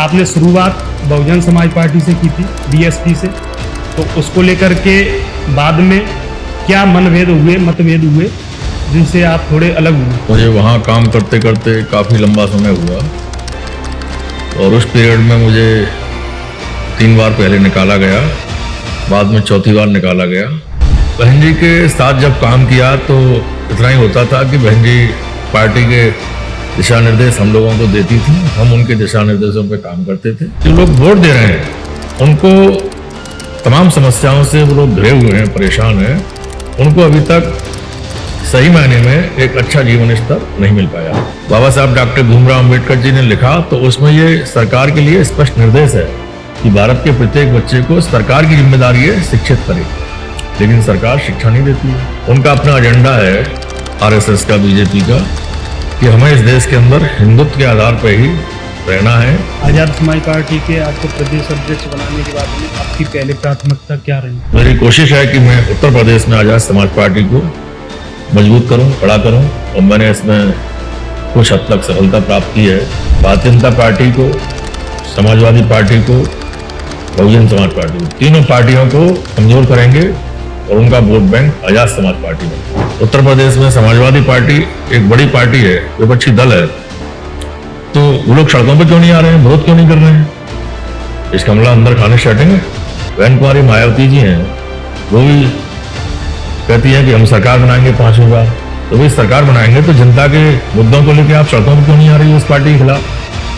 आपने शुरुआत बहुजन समाज पार्टी से की थी, बीएसपी से, तो उसको लेकर के बाद में क्या मतभेद हुए जिनसे आप थोड़े अलग हुए? मुझे वहाँ काम करते करते काफ़ी लंबा समय हुआ और उस पीरियड में मुझे 3 बार पहले निकाला गया, बाद में चौथी बार निकाला गया। बहन जी के साथ जब काम किया तो इतना ही होता था कि बहन जी पार्टी के दिशा निर्देश हम लोगों को देती थी, हम उनके दिशा निर्देशों पे काम करते थे। जो लोग वोट दे रहे हैं उनको तमाम समस्याओं से वो लोग घिरे हुए हैं, परेशान हैं, उनको अभी तक सही मायने में एक अच्छा जीवन स्तर नहीं मिल पाया। बाबा साहब डॉक्टर भीमराव अम्बेडकर जी ने लिखा तो उसमें ये सरकार के लिए स्पष्ट निर्देश है कि भारत के प्रत्येक बच्चे को सरकार की जिम्मेदारी है शिक्षित करे, लेकिन सरकार शिक्षा नहीं देती है। उनका अपना एजेंडा है आरएसएस का, बीजेपी का, कि हमें इस देश के अंदर हिंदुत्व के आधार पर ही रहना है। आजाद समाज पार्टी के आपको प्रदेश अध्यक्ष बनाने के बाद में आपकी पहले प्राथमिकता क्या रही? मेरी कोशिश है कि मैं उत्तर प्रदेश में आजाद समाज पार्टी को मजबूत करूं, बड़ा करूं, और मैंने इसमें कुछ हद तक सफलता प्राप्त की है। भारतीय जनता पार्टी को, समाजवादी पार्टी को, बहुजन समाज पार्टी को, तीनों पार्टियों को कमजोर करेंगे और उनका vote bank Azad Samaj party में। उत्तर प्रदेश में समाजवादी पार्टी एक बड़ी पार्टी है, विपक्षी दल है, तो वो लोग सड़कों पर क्यों नहीं आ रहे हैं, विरोध क्यों नहीं कर रहे हैं? इसका मतलब अंदर खाने से हटेंगे। बहन कुमारी मायावती जी हैं, वो भी कहती है कि हम सरकार बनाएंगे 5वीं बार। तो भाई सरकार बनाएंगे तो जनता के मुद्दों को लेकर आप सड़कों पर क्यों नहीं आ रही है? उस पार्टी के खिलाफ,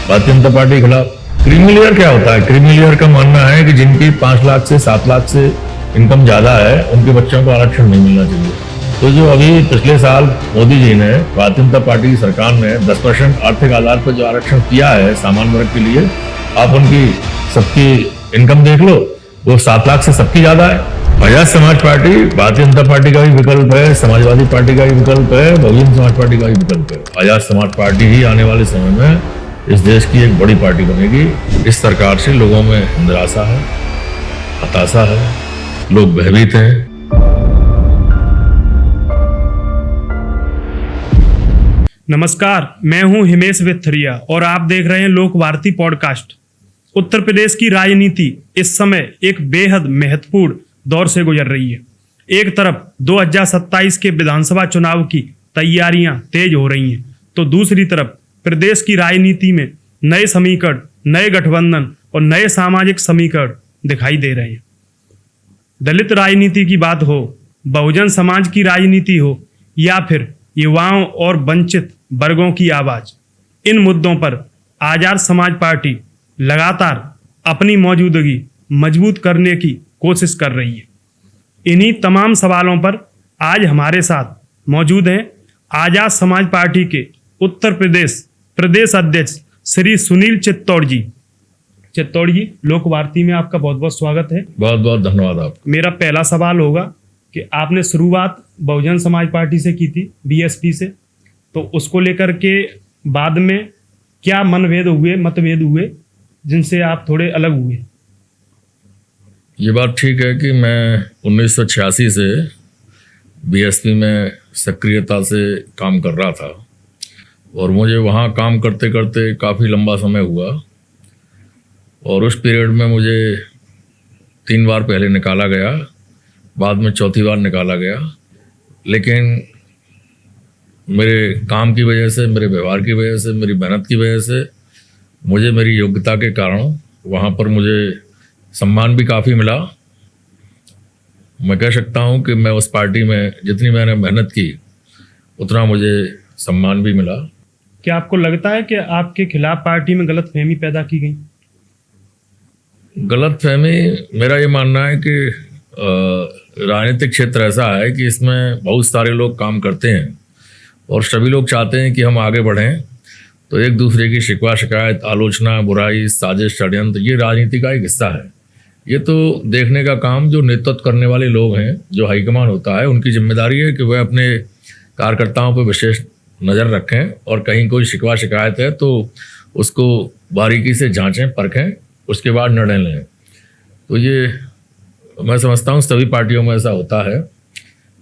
भारतीय जनता पार्टी के खिलाफ। क्रीमी लेयर क्या होता है? क्रीमी लेयर का मानना है कि जिनकी 5 लाख से 7 लाख से इनकम ज्यादा है उनके बच्चों को आरक्षण नहीं मिलना चाहिए। तो जो अभी पिछले साल मोदी जी ने, भारतीय जनता पार्टी की सरकार ने 10% आर्थिक आधार पर जो आरक्षण किया है सामान्य वर्ग के लिए, आप उनकी सबकी इनकम देख लो, वो 7 लाख से सबकी ज्यादा है। आजाद समाज पार्टी भारतीय जनता पार्टी का भी विकल्प है, समाजवादी पार्टी का भी विकल्प है, बहुजन समाज पार्टी का भी विकल्प है। आजाद समाज पार्टी ही आने वाले समय में इस देश की एक बड़ी पार्टी बनेगी। इस सरकार से लोगों में निराशा है, हताशा है, लोग भयभीत हैं। नमस्कार, मैं हूं हिमेश वेथरिया और आप देख रहे हैं लोक वार्ती पॉडकास्ट। उत्तर प्रदेश की राजनीति इस समय एक बेहद महत्वपूर्ण दौर से गुजर रही है। एक तरफ 2027 के विधानसभा चुनाव की तैयारियां तेज हो रही हैं, तो दूसरी तरफ प्रदेश की राजनीति में नए समीकरण, नए गठबंधन और नए सामाजिक समीकरण दिखाई दे रहे हैं। दलित राजनीति की बात हो, बहुजन समाज की राजनीति हो, या फिर युवाओं और वंचित वर्गों की आवाज, इन मुद्दों पर आजाद समाज पार्टी लगातार अपनी मौजूदगी मजबूत करने की कोशिश कर रही है। इन्हीं तमाम सवालों पर आज हमारे साथ मौजूद हैं आजाद समाज पार्टी के उत्तर प्रदेश अध्यक्ष श्री सुनील चित्तौड़ जी। चित्तौड़ जी, लोक वार्ती में आपका बहुत बहुत स्वागत है। बहुत बहुत धन्यवाद आपका। मेरा पहला सवाल होगा कि आपने शुरुआत बहुजन समाज पार्टी से की थी, बीएसपी से, तो उसको लेकर के बाद में क्या मतभेद हुए जिनसे आप थोड़े अलग हुए? ये बात ठीक है कि मैं 1986 से बीएसपी में सक्रियता से काम कर रहा था और मुझे वहाँ काम करते करते काफ़ी लंबा समय हुआ और उस पीरियड में मुझे 3 बार पहले निकाला गया, बाद में चौथी बार निकाला गया। लेकिन मेरे काम की वजह से, मेरे व्यवहार की वजह से, मेरी मेहनत की वजह से, मुझे मेरी योग्यता के कारण वहाँ पर मुझे सम्मान भी काफ़ी मिला। मैं कह सकता हूँ कि मैं उस पार्टी में जितनी मैंने मेहनत की उतना मुझे सम्मान भी मिला। क्या आपको लगता है कि आपके खिलाफ पार्टी में गलतफहमी पैदा की गई? गलतफहमी, मेरा ये मानना है कि राजनीतिक क्षेत्र ऐसा है कि इसमें बहुत सारे लोग काम करते हैं और सभी लोग चाहते हैं कि हम आगे बढ़ें, तो एक दूसरे की शिकवा शिकायत, आलोचना, बुराई, साजिश, षड्यंत्र, ये राजनीति का एक हिस्सा है। ये तो देखने का काम जो नेतृत्व करने वाले लोग हैं, जो हाईकमान होता है, उनकी जिम्मेदारी है कि वह अपने कार्यकर्ताओं पर विशेष नज़र रखें और कहीं कोई शिकवा शिकायत है तो उसको बारीकी से जांचें, परखें, उसके बाद निर्णय लें। तो ये मैं समझता हूँ सभी पार्टियों में ऐसा होता है,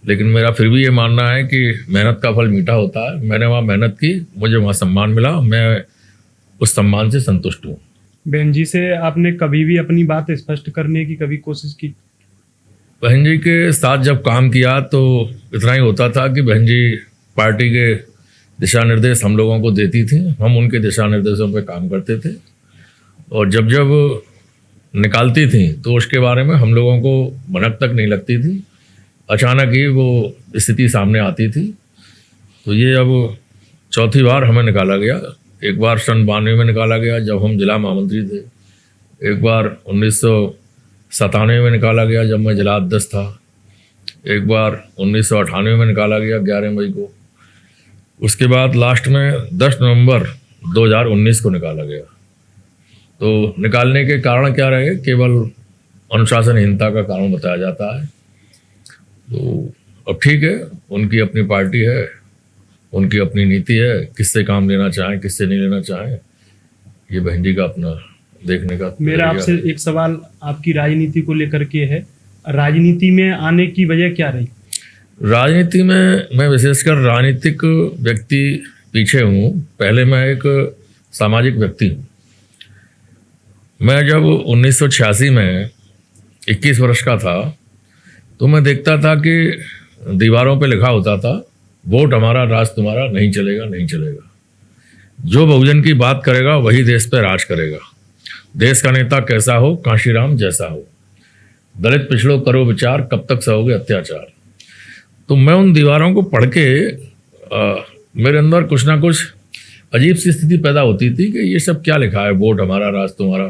लेकिन मेरा फिर भी ये मानना है कि मेहनत का फल मीठा होता है। मैंने वहाँ मेहनत की, मुझे वहाँ सम्मान मिला, मैं उस सम्मान से संतुष्ट हूँ। बहन जी से आपने कभी भी अपनी बात स्पष्ट करने की कभी कोशिश की? बहन जी के साथ जब काम किया तो इतना ही होता था कि बहन जी पार्टी के दिशा निर्देश हम लोगों को देती थी, हम उनके दिशा निर्देशों पर काम करते थे, और जब जब निकालती थी तो उसके बारे में हम लोगों को भनक तक नहीं लगती थी। अचानक ही वो स्थिति सामने आती थी। तो ये अब चौथी बार हमें निकाला गया। एक बार सन 92 में निकाला गया जब हम जिला महामंत्री थे, एक बार 1997 में निकाला गया जब मैं जिला अध्यक्ष था, एक बार 1998 में निकाला गया 11 मई को, उसके बाद लास्ट में 10 नवंबर 2019 को निकाला गया। तो निकालने के कारण क्या रहे? केवल अनुशासनहीनता का कारण बताया जाता है। तो अब ठीक है, उनकी अपनी पार्टी है, उनकी अपनी नीति है, किससे काम लेना चाहें किससे नहीं लेना चाहें, ये बहन जी का अपना देखने का। मेरा आपसे एक सवाल आपकी राजनीति को लेकर के है। राजनीति में आने की वजह क्या रही? राजनीति में मैं विशेषकर राजनीतिक व्यक्ति पीछे हूँ। पहले मैं एक सामाजिक व्यक्ति हूँ। मैं जब 1986 में 21 वर्ष का था तो मैं देखता था कि दीवारों पे लिखा होता था, वोट हमारा राज तुम्हारा, नहीं चलेगा नहीं चलेगा। जो बहुजन की बात करेगा वही देश पे राज करेगा। देश का नेता कैसा हो, कांशीराम जैसा हो। दलित पिछड़ों करो विचार, कब तक सहोगे अत्याचार। तो मैं उन दीवारों को पढ़ के मेरे अंदर कुछ ना कुछ अजीब सी स्थिति पैदा होती थी कि ये सब क्या लिखा है, वोट हमारा राज तुम्हारा।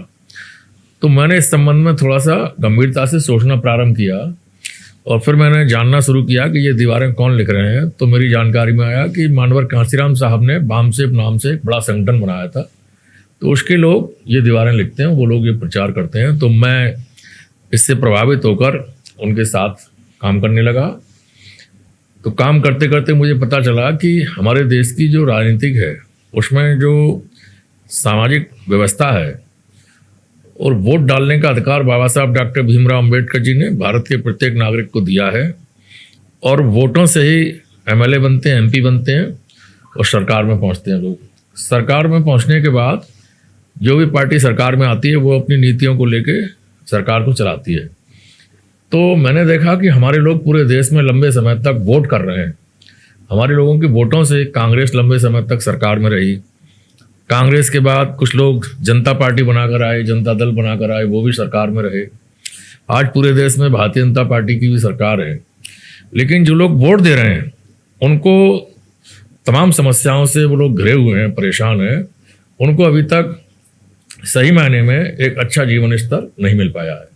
तो मैंने इस संबंध में थोड़ा सा गंभीरता से सोचना प्रारंभ किया और फिर मैंने जानना शुरू किया कि ये दीवारें कौन लिख रहे हैं। तो मेरी जानकारी में आया कि मानवर कांशीराम साहब ने बामसेब नाम से एक बड़ा संगठन बनाया था, तो उसके लोग ये दीवारें लिखते हैं, वो लोग ये प्रचार करते हैं। तो मैं इससे प्रभावित होकर उनके साथ काम करने लगा। तो काम करते करते मुझे पता चला कि हमारे देश की जो राजनीतिक है उसमें जो सामाजिक व्यवस्था है और वोट डालने का अधिकार बाबा साहब डॉक्टर भीमराव अंबेडकर जी ने भारत के प्रत्येक नागरिक को दिया है, और वोटों से ही एमएलए बनते हैं, एमपी बनते हैं और सरकार में पहुंचते हैं लोग। सरकार में पहुंचने के बाद जो भी पार्टी सरकार में आती है वो अपनी नीतियों को लेके सरकार को चलाती है। तो मैंने देखा कि हमारे लोग पूरे देश में लंबे समय तक वोट कर रहे हैं। हमारे लोगों के वोटों से कांग्रेस लंबे समय तक सरकार में रही। कांग्रेस के बाद कुछ लोग जनता पार्टी बनाकर आए, जनता दल बनाकर आए, वो भी सरकार में रहे। आज पूरे देश में भारतीय जनता पार्टी की भी सरकार है। लेकिन जो लोग वोट दे रहे हैं उनको तमाम समस्याओं से वो लोग घिरे हुए हैं, परेशान हैं। उनको अभी तक सही मायने में एक अच्छा जीवन स्तर नहीं मिल पाया है।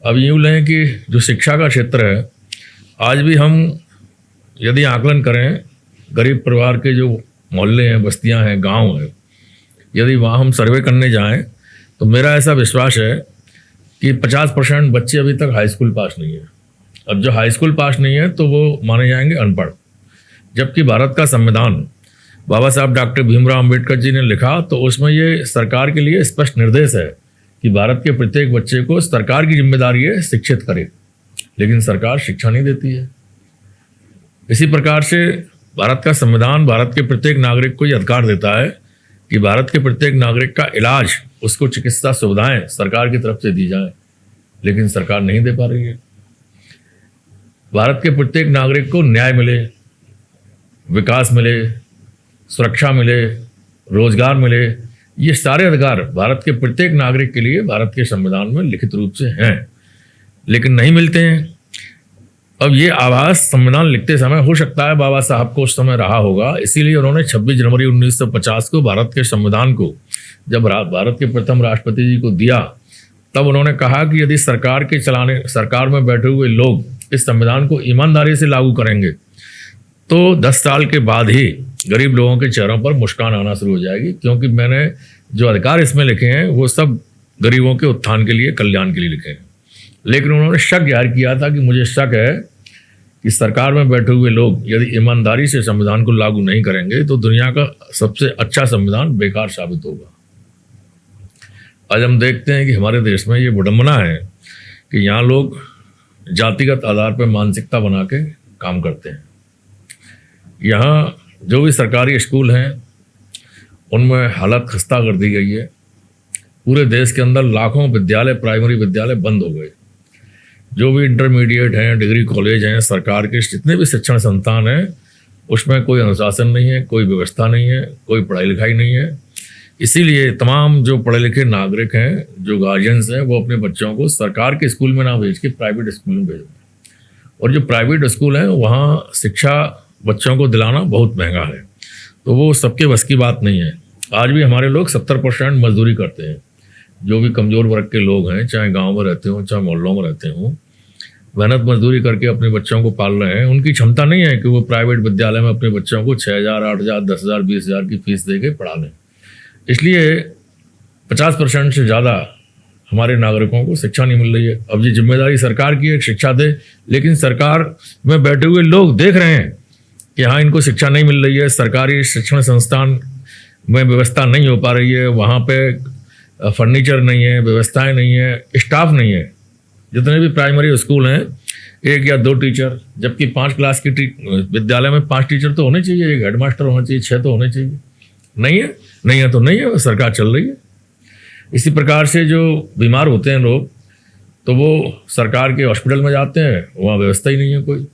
अब यूँ लें कि जो शिक्षा का क्षेत्र है, आज भी हम यदि आकलन करें, गरीब परिवार के जो मोहल्ले हैं, बस्तियां हैं, गांव हैं, यदि वहाँ हम सर्वे करने जाएं तो मेरा ऐसा विश्वास है कि 50% बच्चे अभी तक हाई स्कूल पास नहीं है। अब जो हाई स्कूल पास नहीं है तो वो माने जाएंगे अनपढ़। जबकि भारत का संविधान बाबा साहब डॉक्टर भीमराव अंबेडकर जी ने लिखा तो उसमें ये सरकार के लिए स्पष्ट निर्देश है कि भारत के प्रत्येक बच्चे को सरकार की जिम्मेदारी है शिक्षित करे, लेकिन सरकार शिक्षा नहीं देती है। इसी प्रकार से भारत का संविधान भारत के प्रत्येक नागरिक को यह अधिकार देता है कि भारत के प्रत्येक नागरिक का इलाज, उसको चिकित्सा सुविधाएं सरकार की तरफ से दी जाएं, लेकिन सरकार नहीं दे पा रही है। भारत के प्रत्येक नागरिक को न्याय मिले, विकास मिले, सुरक्षा मिले, रोजगार मिले, ये सारे अधिकार भारत के प्रत्येक नागरिक के लिए भारत के संविधान में लिखित रूप से हैं, लेकिन नहीं मिलते हैं। अब ये आभास संविधान लिखते समय हो सकता है बाबा साहब को उस समय रहा होगा, इसीलिए उन्होंने 26 जनवरी 1950 को भारत के संविधान को जब भारत के प्रथम राष्ट्रपति जी को दिया, तब उन्होंने कहा कि यदि सरकार में बैठे हुए लोग इस संविधान को ईमानदारी से लागू करेंगे तो 10 साल के बाद ही गरीब लोगों के चेहरों पर मुस्कान आना शुरू हो जाएगी, क्योंकि मैंने जो अधिकार इसमें लिखे हैं वो सब गरीबों के उत्थान के लिए, कल्याण के लिए लिखे हैं। लेकिन उन्होंने शक जाहिर किया था कि मुझे शक है कि सरकार में बैठे हुए लोग यदि ईमानदारी से संविधान को लागू नहीं करेंगे तो दुनिया का सबसे अच्छा संविधान बेकार साबित होगा। आज हम देखते हैं कि हमारे देश में ये विडंबना है कि यहाँ लोग जातिगत आधार पर मानसिकता बना के काम करते हैं। यहाँ जो भी सरकारी स्कूल हैं उनमें हालत खस्ता कर दी गई है। पूरे देश के अंदर लाखों विद्यालय, प्राइमरी विद्यालय बंद हो गए। जो भी इंटरमीडिएट हैं, डिग्री कॉलेज हैं, सरकार के जितने भी शिक्षण संस्थान हैं, उसमें कोई अनुशासन नहीं है, कोई व्यवस्था नहीं है, कोई पढ़ाई लिखाई नहीं है। इसीलिए तमाम जो पढ़े लिखे नागरिक हैं, जो गार्जियंस हैं, वो अपने बच्चों को सरकार के स्कूल में ना भेज के प्राइवेट स्कूल में भेजें। और जो प्राइवेट स्कूल हैं वहाँ शिक्षा बच्चों को दिलाना बहुत महंगा है, तो वो सबके बस की बात नहीं है। आज भी हमारे लोग 70% मजदूरी करते हैं। जो भी कमज़ोर वर्ग के लोग हैं, चाहे गांव में रहते हों, चाहे मोहल्लों में रहते हों, मेहनत मजदूरी करके अपने बच्चों को पाल रहे हैं। उनकी क्षमता नहीं है कि वो प्राइवेट विद्यालय में अपने बच्चों को 6,000, 8,000, 10,000, 20,000 की फीस दे के पढ़ा लें। इसलिए 50% से ज़्यादा हमारे नागरिकों को शिक्षा नहीं मिल रही है। अब ये जिम्मेदारी सरकार की है, शिक्षा दे, लेकिन सरकार में बैठे हुए लोग देख रहे हैं कि हाँ, इनको शिक्षा नहीं मिल रही है, सरकारी शिक्षण संस्थान में व्यवस्था नहीं हो पा रही है, वहाँ पे फर्नीचर नहीं है, व्यवस्थाएं नहीं है, स्टाफ नहीं है। जितने भी प्राइमरी स्कूल हैं, 1 या 2 टीचर, जबकि 5 क्लास की विद्यालय में 5 टीचर तो होने चाहिए, 1 हेडमास्टर होना चाहिए, 6 तो होने चाहिए। नहीं है तो नहीं है, सरकार चल रही है। इसी प्रकार से जो बीमार होते हैं लोग, तो वो सरकार के हॉस्पिटल में जाते हैं, वहाँ व्यवस्था ही नहीं है कोई।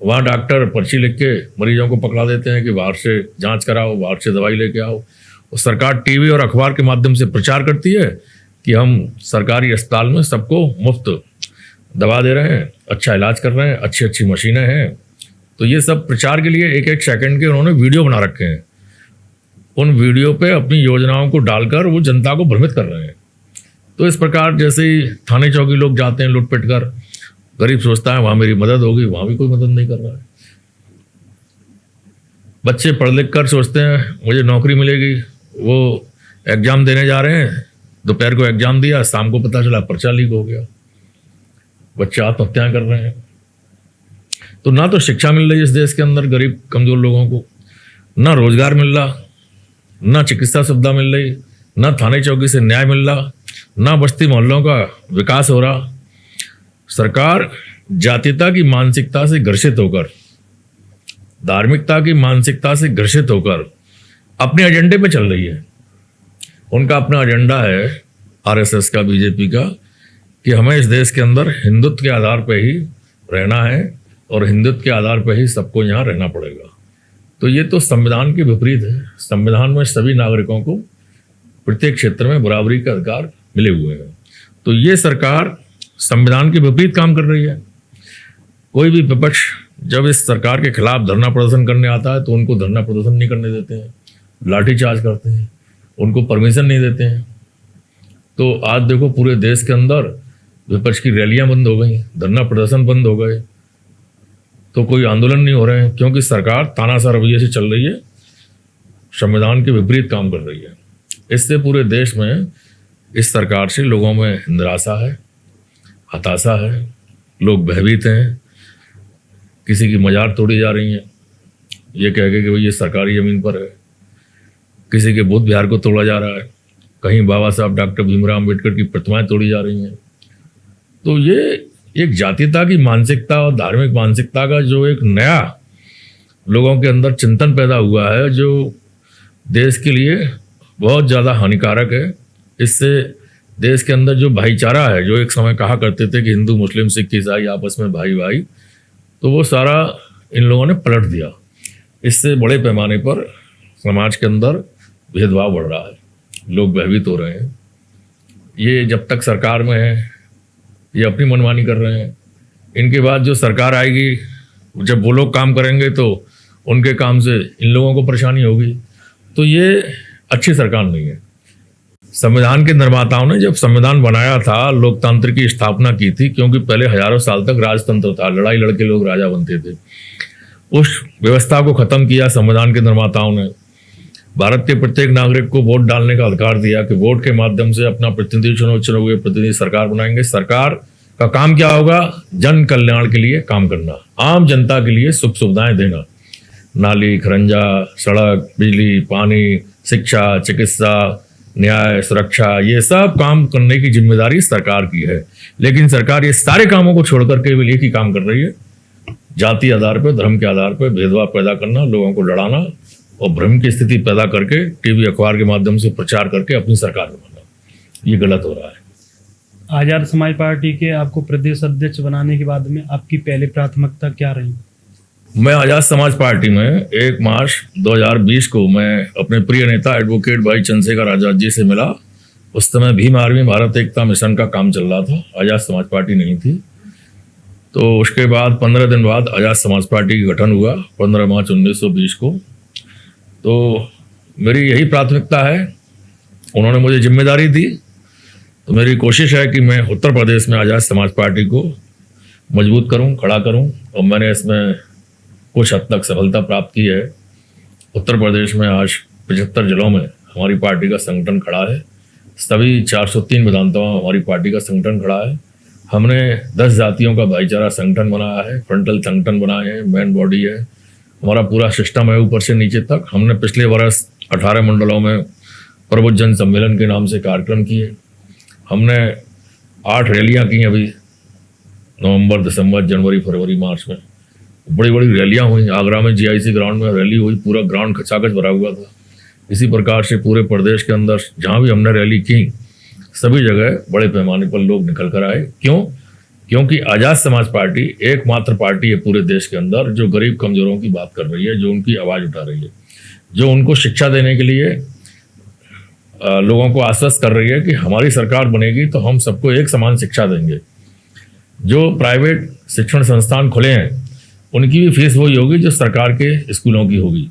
वहाँ डॉक्टर पर्ची लिख के मरीजों को पकड़ा देते हैं कि बाहर से जांच कराओ, बाहर से दवाई लेके आओ। और सरकार टीवी और अखबार के माध्यम से प्रचार करती है कि हम सरकारी अस्पताल में सबको मुफ्त दवा दे रहे हैं, अच्छा इलाज कर रहे हैं, अच्छी अच्छी मशीनें हैं। तो ये सब प्रचार के लिए 1-1 सेकंड के उन्होंने वीडियो बना रखे हैं। उन वीडियो पे अपनी योजनाओं को डालकर वो जनता को भ्रमित कर रहे हैं। तो इस प्रकार जैसे ही थाने चौकी लोग जाते हैं लूट पिट कर, गरीब सोचता है वहाँ मेरी मदद होगी, वहाँ भी कोई मदद नहीं कर रहा है। बच्चे पढ़ लिख कर सोचते हैं मुझे नौकरी मिलेगी, वो एग्ज़ाम देने जा रहे हैं, दोपहर को एग्ज़ाम दिया, शाम को पता चला पर्चा लीक हो गया, बच्चे आत्महत्याएं कर रहे हैं। तो ना तो शिक्षा मिल रही है इस देश के अंदर गरीब कमज़ोर लोगों को, ना रोजगार मिल रहा, ना चिकित्सा सुविधा मिल रही, ना थाने चौकी से न्याय मिल रहा, ना बस्ती मोहल्लों का विकास हो रहा। सरकार जातीयता की मानसिकता से ग्रसित होकर, धार्मिकता की मानसिकता से ग्रसित होकर अपने एजेंडे पे चल रही है। उनका अपना एजेंडा है आरएसएस का, बीजेपी का, कि हमें इस देश के अंदर हिंदुत्व के आधार पर ही रहना है और हिंदुत्व के आधार पर ही सबको यहाँ रहना पड़ेगा। तो ये तो संविधान के विपरीत है। संविधान में सभी नागरिकों को प्रत्येक क्षेत्र में बराबरी का अधिकार मिले हुए हैं। तो ये सरकार संविधान के विपरीत काम कर रही है। कोई भी विपक्ष जब इस सरकार के खिलाफ धरना प्रदर्शन करने आता है तो उनको धरना प्रदर्शन नहीं करने देते हैं, लाठीचार्ज करते हैं, उनको परमिशन नहीं देते हैं। तो आज देखो पूरे देश के अंदर विपक्ष की रैलियां बंद हो गई, धरना प्रदर्शन बंद हो गए, तो कोई आंदोलन नहीं हो रहे हैं, क्योंकि सरकार तानाशाह रवैये से चल रही है, संविधान के विपरीत काम कर रही है। इससे पूरे देश में इस सरकार से लोगों में निराशा है, हताशा है, लोग भयभीत हैं। किसी की मजार तोड़ी जा रही है ये कह के कि भाई ये सरकारी ज़मीन पर है, किसी के बुद्ध विहार को तोड़ा जा रहा है, कहीं बाबा साहब डॉक्टर भीमराव अम्बेडकर की प्रतिमाएं तोड़ी जा रही हैं। तो ये एक जातीयता की मानसिकता और धार्मिक मानसिकता का जो एक नया लोगों के अंदर चिंतन पैदा हुआ है, जो देश के लिए बहुत ज़्यादा हानिकारक है। इससे देश के अंदर जो भाईचारा है, जो एक समय कहा करते थे कि हिंदू मुस्लिम सिख ईसाई आपस में भाई भाई, तो वो सारा इन लोगों ने पलट दिया। इससे बड़े पैमाने पर समाज के अंदर भेदभाव बढ़ रहा है, लोग भयभीत हो रहे हैं। ये जब तक सरकार में है ये अपनी मनमानी कर रहे हैं, इनके बाद जो सरकार आएगी, जब वो लोग काम करेंगे तो उनके काम से इन लोगों को परेशानी होगी। तो ये अच्छी सरकार नहीं है। संविधान के निर्माताओं ने जब संविधान बनाया था, लोकतंत्र की स्थापना की थी, क्योंकि पहले हजारों साल तक राजतंत्र था, लड़ाई लड़के लोग राजा बनते थे। उस व्यवस्था को खत्म किया संविधान के निर्माताओं ने। भारत के प्रत्येक नागरिक को वोट डालने का अधिकार दिया कि वोट के माध्यम से अपना प्रतिनिधि चुने हुए प्रतिनिधि सरकार बनाएंगे। सरकार का काम क्या होगा? जन कल्याण के लिए काम करना, आम जनता के लिए सुख सुविधाएं देना, नाली, खरंजा, सड़क, बिजली, पानी, शिक्षा, चिकित्सा, न्याय, सुरक्षा, ये सब काम करने की जिम्मेदारी सरकार की है। लेकिन सरकार ये सारे कामों को छोड़कर केवल एक ही काम कर रही है, जाति आधार पर, धर्म के आधार पर भेदभाव पैदा करना, लोगों को लड़ाना और भ्रम की स्थिति पैदा करके टीवी अखबार के माध्यम से प्रचार करके अपनी सरकार बनाना। ये गलत हो रहा है। आजाद समाज पार्टी के आपको प्रदेश अध्यक्ष बनाने के बाद में आपकी पहले प्राथमिकता क्या रही? मैं आजाद समाज पार्टी में 1 मार्च 2020 को मैं अपने प्रिय नेता एडवोकेट भाई चंद्रशेखर आजाद जी से मिला। उस समय भीम आर्मी भारत एकता मिशन का काम चल रहा था, आजाद समाज पार्टी नहीं थी। तो उसके बाद 15 दिन बाद आजाद समाज पार्टी का गठन हुआ 15 मार्च 1920 को। तो मेरी यही प्राथमिकता है, उन्होंने मुझे जिम्मेदारी दी, तो मेरी कोशिश है कि मैं उत्तर प्रदेश में आजाद समाज पार्टी को मजबूत करूं, खड़ा करूं, और मैंने इसमें कुछ हद तक सफलता प्राप्त की है। उत्तर प्रदेश में आज 75 जिलों में हमारी पार्टी का संगठन खड़ा है। सभी 403 विधानसभाओं में हमारी पार्टी का संगठन खड़ा है। हमने 10 जातियों का भाईचारा संगठन बनाया है, फ्रंटल संगठन बनाए हैं, मेन बॉडी है, हमारा पूरा सिस्टम है ऊपर से नीचे तक। हमने पिछले वर्ष 18 मंडलों में प्रबुद्ध जन सम्मेलन के नाम से कार्यक्रम किए। हमने 8 रैलियां की अभी नवंबर, दिसंबर, जनवरी, फरवरी, मार्च में बड़ी बड़ी रैलियां हुई। आगरा में GIC ग्राउंड में रैली हुई, पूरा ग्राउंड खचाखच भरा हुआ था। इसी प्रकार से पूरे प्रदेश के अंदर जहाँ भी हमने रैली की, सभी जगह बड़े पैमाने पर लोग निकल कर आए। क्यों? क्योंकि आजाद समाज पार्टी एकमात्र पार्टी है पूरे देश के अंदर जो गरीब कमजोरों की बात कर रही है, जो उनकी आवाज़ उठा रही है, जो उनको शिक्षा देने के लिए लोगों को आश्वस्त कर रही है कि हमारी सरकार बनेगी तो हम सबको एक समान शिक्षा देंगे। जो प्राइवेट शिक्षण संस्थान खुले हैं उनकी भी फीस वही होगी जो सरकार के स्कूलों की होगी,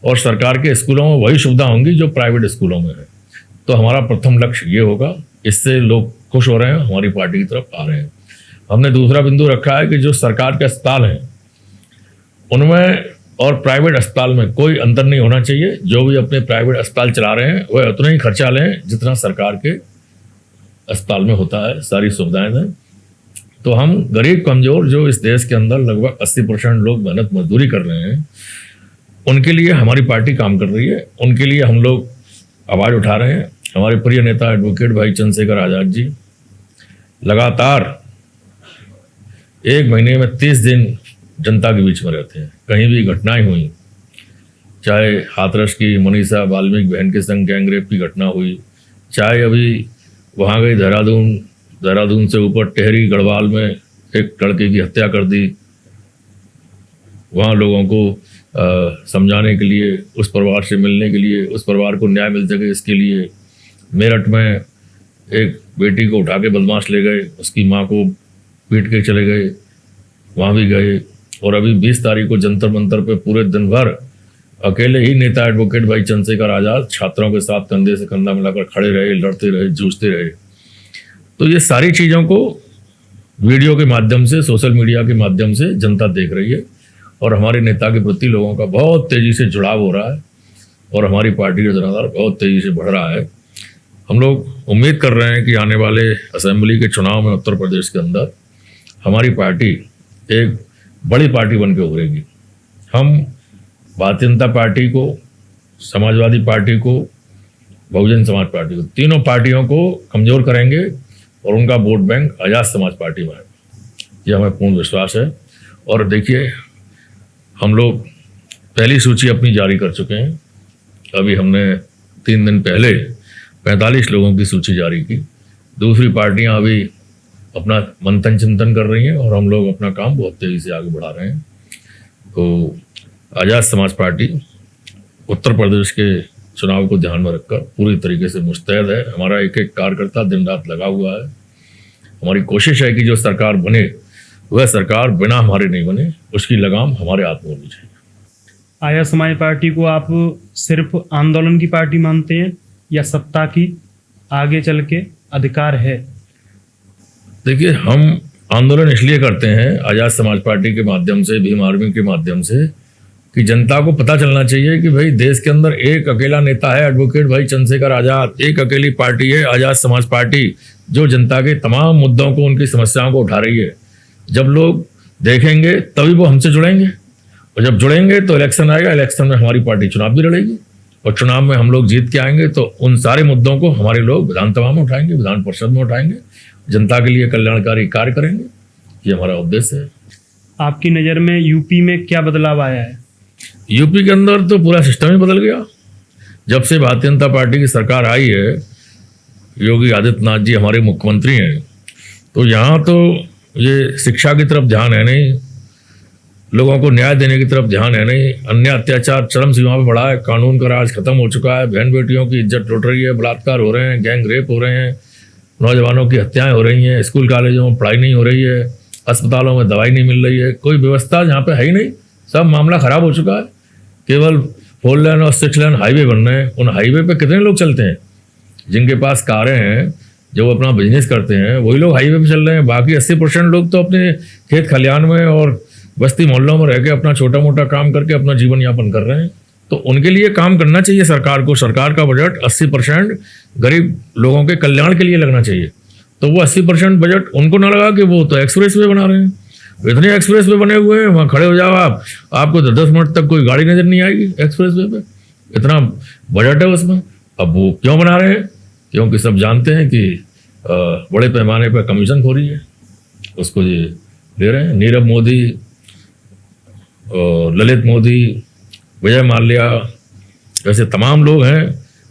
और सरकार के स्कूलों में वही सुविधा होंगी जो प्राइवेट स्कूलों में है। तो हमारा प्रथम लक्ष्य ये होगा, इससे लोग खुश हो रहे हैं, हमारी पार्टी की तरफ आ रहे हैं। हमने दूसरा बिंदु रखा है कि जो सरकार के अस्पताल हैं उनमें और प्राइवेट अस्पताल में कोई अंतर नहीं होना चाहिए। जो भी अपने प्राइवेट अस्पताल चला रहे हैं वह उतना ही खर्चा लें जितना सरकार के अस्पताल में होता है, सारी सुविधाएं दें। तो हम गरीब कमजोर जो इस देश के अंदर लगभग 80% लोग मेहनत मजदूरी कर रहे हैं, उनके लिए हमारी पार्टी काम कर रही है, उनके लिए हम लोग आवाज़ उठा रहे हैं। हमारे प्रिय नेता एडवोकेट भाई चंद्रशेखर आजाद जी लगातार 1 महीने में 30 दिन जनता के बीच में रहते हैं। कहीं भी घटनाएं हुई, चाहे हाथरस की मनीषा वाल्मीकि बहन के संग गैंगरेप की घटना हुई, चाहे अभी वहाँ गई देहरादून से ऊपर टेहरी गढ़वाल में एक लड़के की हत्या कर दी, वहाँ लोगों को समझाने के लिए, उस परिवार से मिलने के लिए, उस परिवार को न्याय मिल सके इसके लिए मेरठ में एक बेटी को उठा के बदमाश ले गए, उसकी माँ को पीट के चले गए, वहाँ भी गए। और अभी 20 तारीख को जंतर मंतर पे पूरे दिन भर अकेले ही नेता एडवोकेट भाई चंद्रशेखर आजाद छात्रों के साथ कंधे से कंधा मिलाकर खड़े रहे, लड़ते रहे, जूझते रहे। तो ये सारी चीज़ों को वीडियो के माध्यम से, सोशल मीडिया के माध्यम से जनता देख रही है, और हमारे नेता के प्रति लोगों का बहुत तेज़ी से जुड़ाव हो रहा है, और हमारी पार्टी का जनाधार बहुत तेज़ी से बढ़ रहा है। हम लोग उम्मीद कर रहे हैं कि आने वाले असेंबली के चुनाव में उत्तर प्रदेश के अंदर हमारी पार्टी एक बड़ी पार्टी बन के उभरेगी। हम भारतीय जनता पार्टी को, समाजवादी पार्टी को, बहुजन समाज पार्टी को, तीनों पार्टियों को कमज़ोर करेंगे और उनका vote bank Azad Samaj party में है, यह हमें पूर्ण विश्वास है। और देखिए, हम लोग पहली सूची अपनी जारी कर चुके हैं। अभी हमने 3 दिन पहले 45 लोगों की सूची जारी की। दूसरी पार्टियां अभी अपना मंथन चिंतन कर रही हैं, और हम लोग अपना काम बहुत तेज़ी से आगे बढ़ा रहे हैं। तो आज़ाद समाज पार्टी उत्तर प्रदेश के चुनाव को ध्यान में रखकर पूरी तरीके से मुस्तैद है। हमारा एक एक कार्यकर्ता दिन रात लगा हुआ है। हमारी कोशिश है कि जो सरकार बने वह सरकार बिना हमारे नहीं बने, उसकी लगाम हमारे हाथ में होनी चाहिए। आजाद समाज पार्टी को आप सिर्फ आंदोलन की पार्टी मानते हैं या सत्ता की आगे चल के अधिकार है? देखिए, हम आंदोलन इसलिए करते हैं आज़ाद समाज पार्टी के माध्यम से, भीम आर्मी के माध्यम से, कि जनता को पता चलना चाहिए कि भाई देश के अंदर एक अकेला नेता है एडवोकेट भाई चंद्रशेखर आजाद, एक अकेली पार्टी है आज़ाद समाज पार्टी जो जनता के तमाम मुद्दों को, उनकी समस्याओं को उठा रही है। जब लोग देखेंगे तभी वो हमसे जुड़ेंगे, और जब जुड़ेंगे तो इलेक्शन आएगा, इलेक्शन में हमारी पार्टी चुनाव भी लड़ेगी, और चुनाव में हम लोग जीत के आएंगे तो उन सारे मुद्दों को हमारे लोग विधानसभा में उठाएंगे, विधान परिषद में उठाएंगे, जनता के लिए कल्याणकारी कार्य करेंगे। ये हमारा उद्देश्य है। आपकी नज़र में यूपी में क्या बदलाव आया है? यूपी के अंदर तो पूरा सिस्टम ही बदल गया। जब से भारतीय जनता पार्टी की सरकार आई है, योगी आदित्यनाथ जी हमारे मुख्यमंत्री हैं, तो यहाँ तो ये शिक्षा की तरफ ध्यान है नहीं, लोगों को न्याय देने की तरफ ध्यान है नहीं, अन्याय अत्याचार चरम सीमा पर बढ़ा है, कानून का राज खत्म हो चुका है, बहन बेटियों की इज्जत लुट रही है, बलात्कार हो रहे हैं, गैंग रेप हो रहे हैं, नौजवानों की हत्याएं हो रही हैं, स्कूल कॉलेजों में पढ़ाई नहीं हो रही है, अस्पतालों में दवाई नहीं मिल रही है, कोई व्यवस्था यहाँ पे है ही नहीं, सब मामला खराब हो चुका है। केवल 4 लेन और 6 लेन हाईवे बन रहे हैं, उन हाईवे पे कितने लोग चलते हैं? जिनके पास कारें हैं, जो अपना बिजनेस करते हैं, वही लोग हाईवे पे चल रहे हैं। बाकी 80% लोग तो अपने खेत खलिहान में और बस्ती मोहल्लों में रह के अपना छोटा मोटा काम करके अपना जीवन यापन कर रहे हैं। तो उनके लिए काम करना चाहिए सरकार को। सरकार का बजट 80% गरीब लोगों के कल्याण के लिए लगना चाहिए। तो वो 80% बजट उनको ना लगा कि वो तो एक्सप्रेस वे बना रहे हैं, इतने एक्सप्रेस वे बने हुए हैं, वहाँ खड़े हो जाओ आप, आपको 10 मिनट तक कोई गाड़ी नजर नहीं आएगी एक्सप्रेस वे पे, इतना बजट है उसमें। अब वो क्यों बना रहे हैं? क्योंकि सब जानते हैं कि बड़े पैमाने पर कमीशन खोरी है, उसको ये ले रहे हैं। नीरव मोदी, ललित मोदी, विजय माल्या, ऐसे तमाम लोग हैं